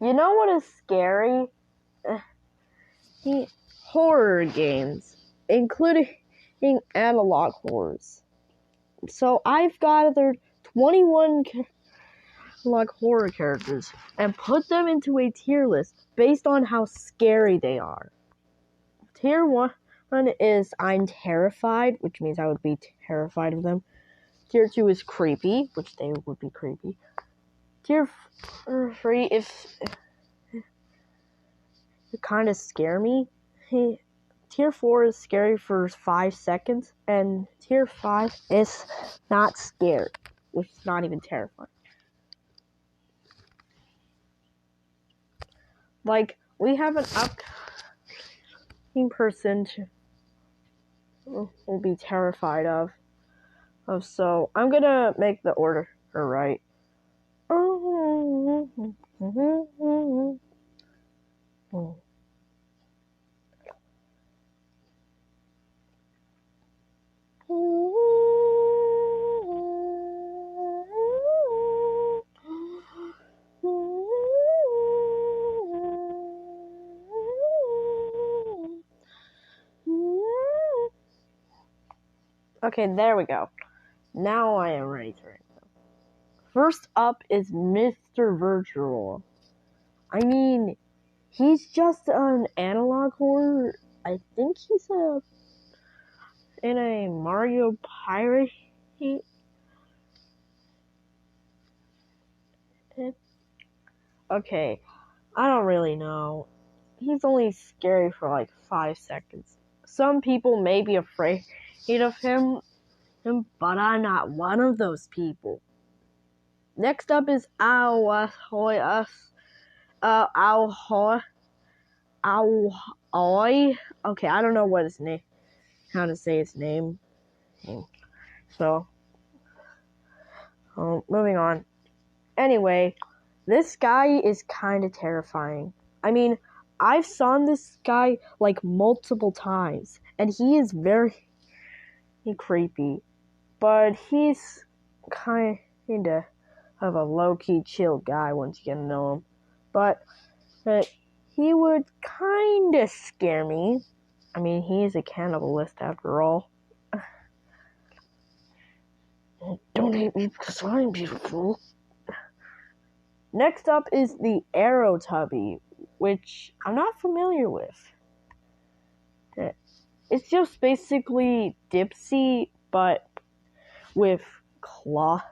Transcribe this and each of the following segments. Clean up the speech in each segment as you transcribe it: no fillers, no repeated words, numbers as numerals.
You know what is scary? Horror games, including analog horrors. So I've gathered 21 analog horror characters and put them into a tier list based on how scary they are. Tier 1 is I'm terrified, which means I would be terrified of them. Tier 2 is creepy, which they would be creepy. Tier 3, if it kind of scare me. Tier 4 is scary for 5 seconds, and Tier 5 is not scared, which is not even terrifying. Like, we have an upcoming person will be terrified of, so I'm gonna make the order right. Okay, there we go. Now I am ready to rank them. First up is Mr. Virtual. I mean, he's just an analog horror. I think he's in a Mario Pirate. Okay, I don't really know. He's only scary for like 5 seconds. Some people may be afraid of him, but I'm not one of those people. Next up is Aoi. Okay, I don't know what his name, how to say his name. So, moving on. Anyway, this guy is kind of terrifying. I mean, I've saw this guy like multiple times, and he is very creepy, but he's kind of a low-key chill guy once you get to know him. But he would kind of scare me. I mean, he is a cannibalist after all. Don't hate me because I'm beautiful. Next up is the Aerotubby, which I'm not familiar with. It's just basically Dipsy, but with claw.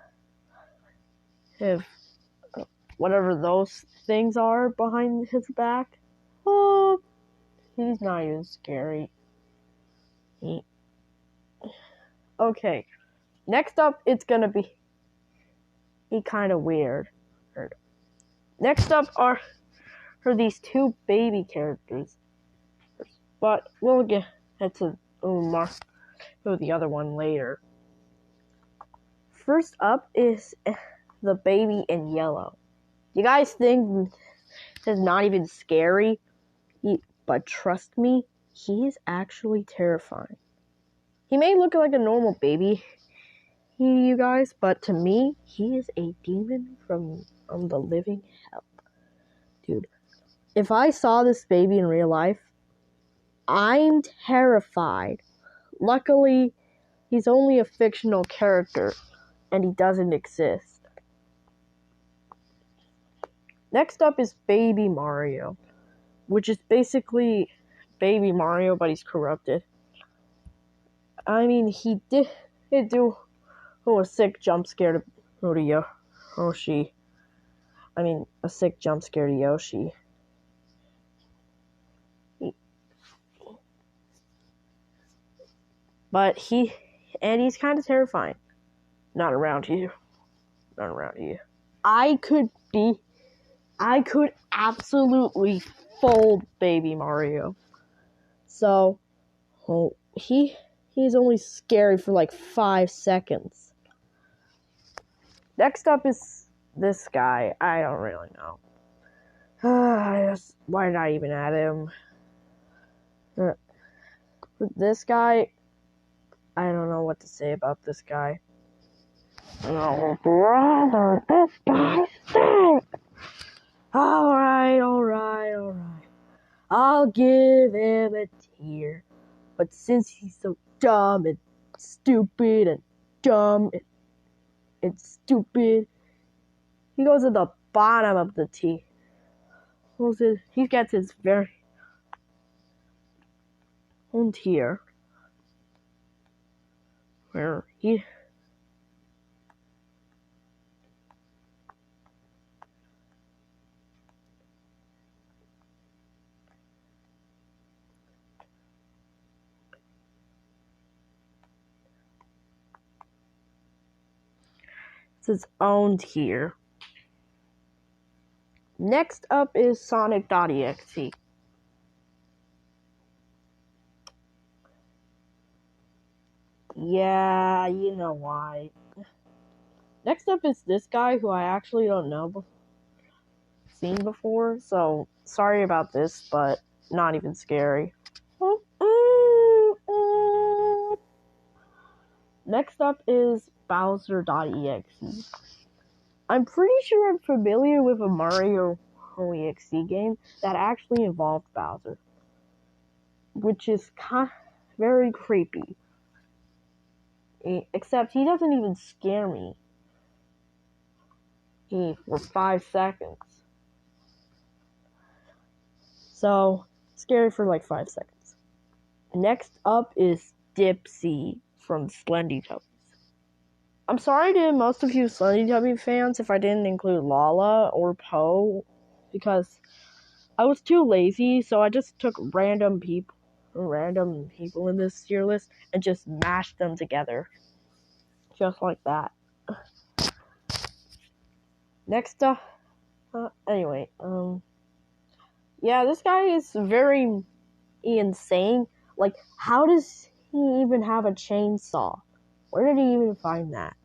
If whatever those things are behind his back. Oh, he's not even scary. Okay, next up, it's gonna be kind of weird. Next up are these two baby characters, but we'll get to the other one later. First up is the baby in yellow. You guys think this is not even scary? But trust me, he is actually terrifying. He may look like a normal baby, you guys, but to me, he is a demon from the living hell. Dude, if I saw this baby in real life, I'm terrified. Luckily, he's only a fictional character, and he doesn't exist. Next up is Baby Mario, which is basically Baby Mario, but he's corrupted. I mean, he did do a sick jump scare to Yoshi. I mean, a sick jump scare to Yoshi. But he's kind of terrifying. Not around you. I could absolutely fold Baby Mario. So, he's only scary for like 5 seconds. Next up is this guy. I don't really know. Why did I even add him? This guy, I don't know what to say about this guy. Oh, brother, this guy stinks! Alright. give him a tear. But since he's so dumb and stupid and dumb and stupid, he goes at the bottom of the tear. He gets his very own tier where he it's his own tier. Next up is Sonic.exe. Yeah, you know why. Next up is this guy who I actually don't know seen before, so sorry about this, but not even scary. Next up is Bowser.exe. I'm pretty sure I'm familiar with a Mario EXE game that actually involved Bowser, which is very creepy. Except he doesn't even scare me for 5 seconds. So, scary for like 5 seconds. Next up is Dipsy from Slendytubbies. I'm sorry to most of you Slendytubby fans if I didn't include Lala or Poe, because I was too lazy, so I just took random people in this tier list and just mashed them together. Just like that. Next up, anyway, yeah, this guy is very insane. Like, how does he even have a chainsaw? Where did he even find that?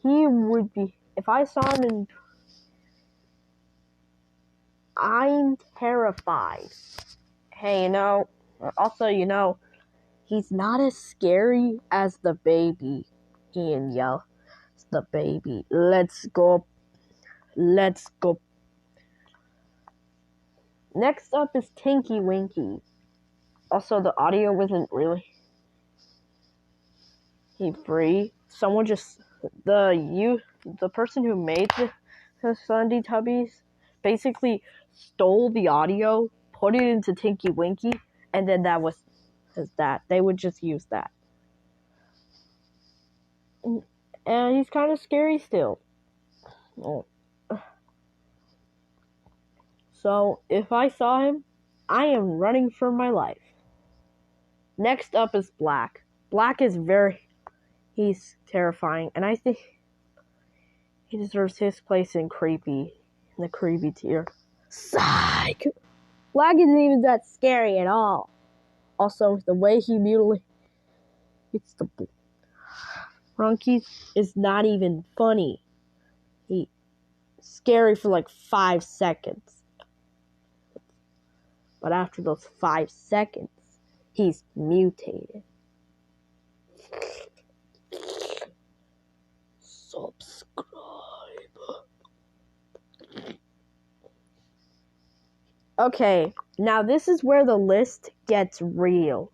He would be, if I saw him in, I'm terrified. Hey, also, he's not as scary as the baby. Ian yell, the baby. Let's go. Let's go. Next up is Tinky Winky. Also, the audio wasn't really free. Someone just the person who made the Slendytubbies basically stole the audio, put it into Tinky Winky, and then that was that. They would just use that. And he's kind of scary still. Oh. So, if I saw him, I am running for my life. Next up is Black. Black is he's terrifying, and I think he deserves his place in the creepy tier. Psych! Black isn't even that scary at all. Also, the way he mutilates the Runkies is not even funny. He's scary for like 5 seconds. But after those 5 seconds, he's mutated. Subscribe. Okay, now this is where the list gets real.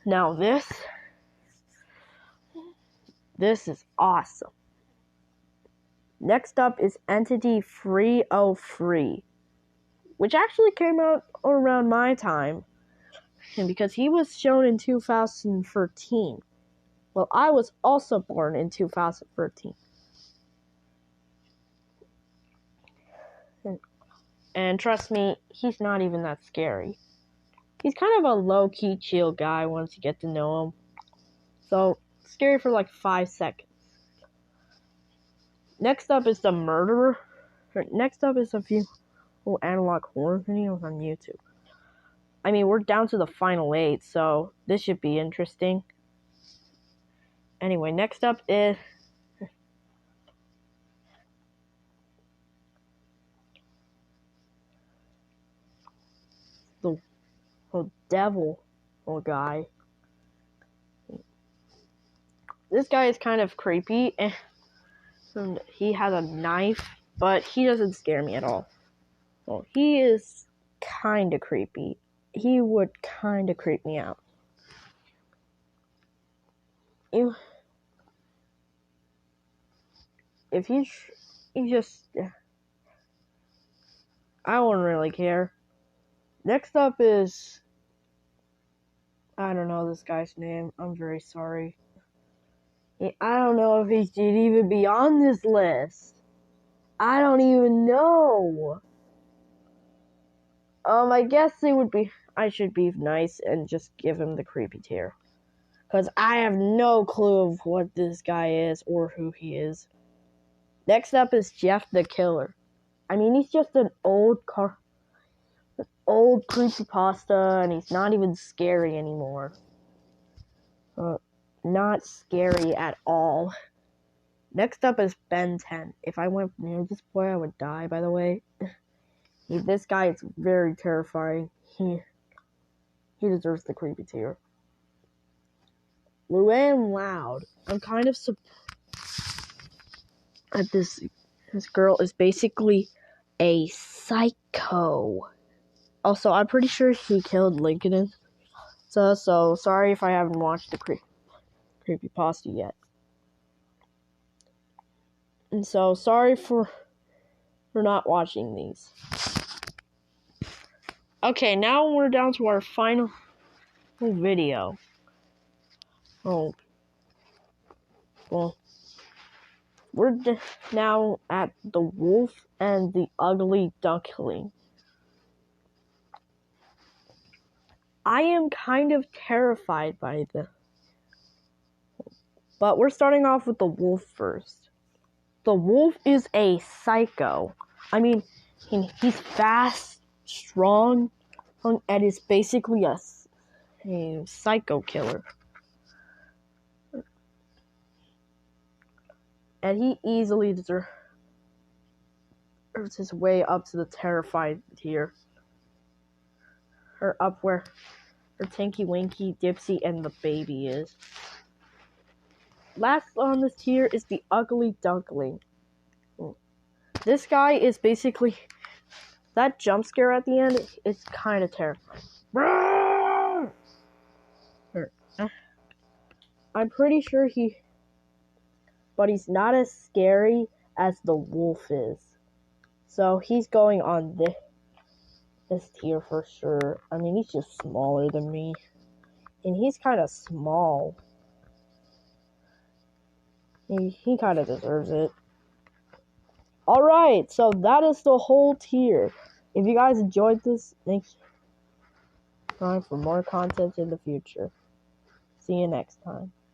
Now this is awesome. Next up is Entity 303, which actually came out around my time, and because he was shown in 2013. Well, I was also born in 2013. And trust me, he's not even that scary. He's kind of a low-key chill guy once you get to know him. So, scary for like 5 seconds. Next up is the Murderer. Next up is a few analog horror videos on YouTube. I mean, we're down to the final 8, so this should be interesting. Anyway, next up is the devil guy. This guy is kind of creepy, and he has a knife, but he doesn't scare me at all. Well, he is kind of creepy. He would kind of creep me out. If he just, I wouldn't really care. Next up is, I don't know this guy's name. I'm very sorry. I don't know if he should even be on this list. I don't even know. I guess I should be nice and just give him the creepy tier. Because I have no clue of what this guy is or who he is. Next up is Jeff the Killer. I mean, he's just an old creepypasta, and he's not even scary anymore. Not scary at all. Next up is Ben 10. If I went near this boy, I would die, by the way. This guy is very terrifying. He deserves the creepy tier. Luann Loud. I'm kind of surprised this girl is basically a psycho. Also, I'm pretty sure she killed Lincoln. So sorry if I haven't watched the creepypasta yet. And so sorry for not watching these. Okay, now we're down to our final video. Oh, well, we're now at The Wolf and the Ugly Duckling. I am kind of terrified by this. But we're starting off with the wolf first. The wolf is a psycho. I mean, he's fast, strong, and is basically a psycho killer. And he easily deserves his way up to the terrified tier. Or up where her Tinky Winky, Dipsy, and the baby is. Last on this tier is the Ugly Duckling. This guy is basically, that jump scare at the end is kind of terrifying. I'm pretty sure but he's not as scary as the wolf is. So he's going on this tier for sure. I mean, he's just smaller than me. And he's kind of small. He kind of deserves it. Alright, so that is the whole tier. If you guys enjoyed this, thanks for more content in the future. See you next time.